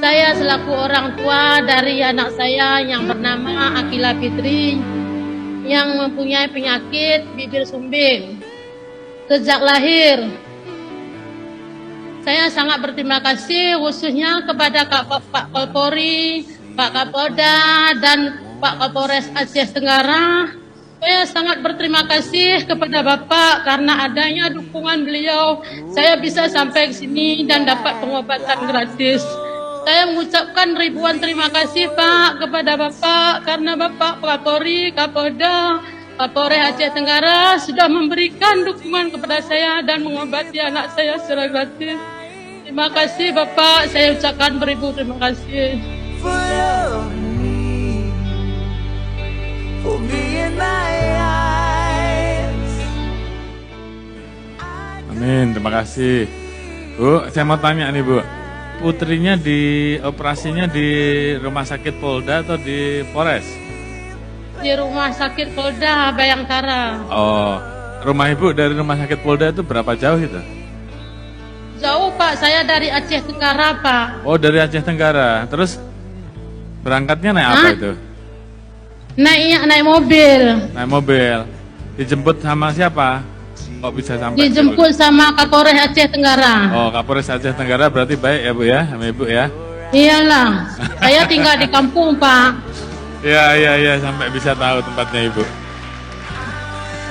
Saya selaku orang tua dari anak saya yang bernama Akila Fitri yang mempunyai penyakit bibir sumbing sejak lahir. Saya sangat berterima kasih khususnya kepada Pak Kapolri, Pak Kapolda, dan Pak Kapolres Aceh Tenggara. Saya sangat berterima kasih kepada Bapak karena adanya dukungan beliau. Saya bisa sampai ke sini dan dapat pengobatan gratis. Saya mengucapkan ribuan terima kasih Pak kepada Bapak karena Bapak Kapolri, Kapolda, Kapolres Aceh Tenggara sudah memberikan dukungan kepada saya dan mengobati anak saya secara gratis. Terima kasih Bapak, saya ucapkan beribu terima kasih. Amin, terima kasih. Bu, saya mau tanya nih Bu, putrinya operasinya di rumah sakit Polda atau di Polres? Di rumah sakit Polda Bayangkara. Oh, rumah Ibu dari rumah sakit Polda itu berapa jauh itu? Jauh Pak, saya dari Aceh Tenggara Pak. Oh, dari Aceh Tenggara. Terus berangkatnya naik apa itu? Naik mobil. Naik mobil. Dijemput sama siapa? Kok bisa sampai? Dijemput sama Kapolres Aceh Tenggara. Oh, Kapolres Aceh Tenggara berarti baik ya Bu ya, sama Ibu ya? Iyalah, saya tinggal di kampung Pak. Iya, sampai bisa tahu tempatnya Ibu.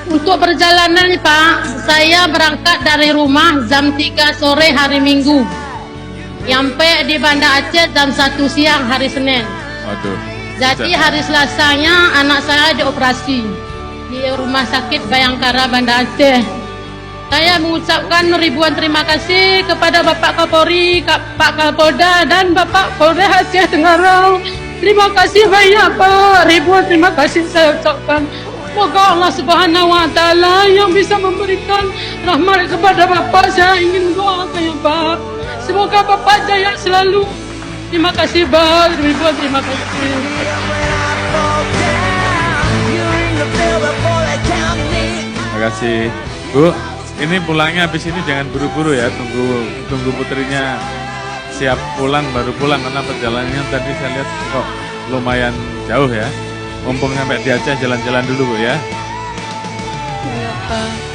Untuk perjalanan nih Pak, saya berangkat dari rumah jam 3 sore hari Minggu. Nyampe di Banda Aceh jam 1 siang hari Senin. Waduh. Jadi hari Selasanya anak saya dioperasi di rumah sakit Bayangkara Banda Aceh. Saya mengucapkan ribuan terima kasih kepada Bapak Kapolri, Pak Kapolda, dan Bapak Polres Aceh Tenggara. Terima kasih banyak Pak, ribuan terima kasih saya ucapkan. Semoga Allah Subhanahu Wa Taala yang bisa memberikan rahmat kepada Bapak. Saya ingin mendoakan ya Pak. Semoga Bapak jaya selalu. Terima kasih Pak, ribuan terima kasih. Terima kasih. Bu, ini pulangnya habis ini jangan buru-buru ya, tunggu putrinya siap pulang baru pulang karena perjalanannya tadi saya lihat kok lumayan jauh ya. Mumpung sampai di Aceh jalan-jalan dulu Bu ya. Ya Pak.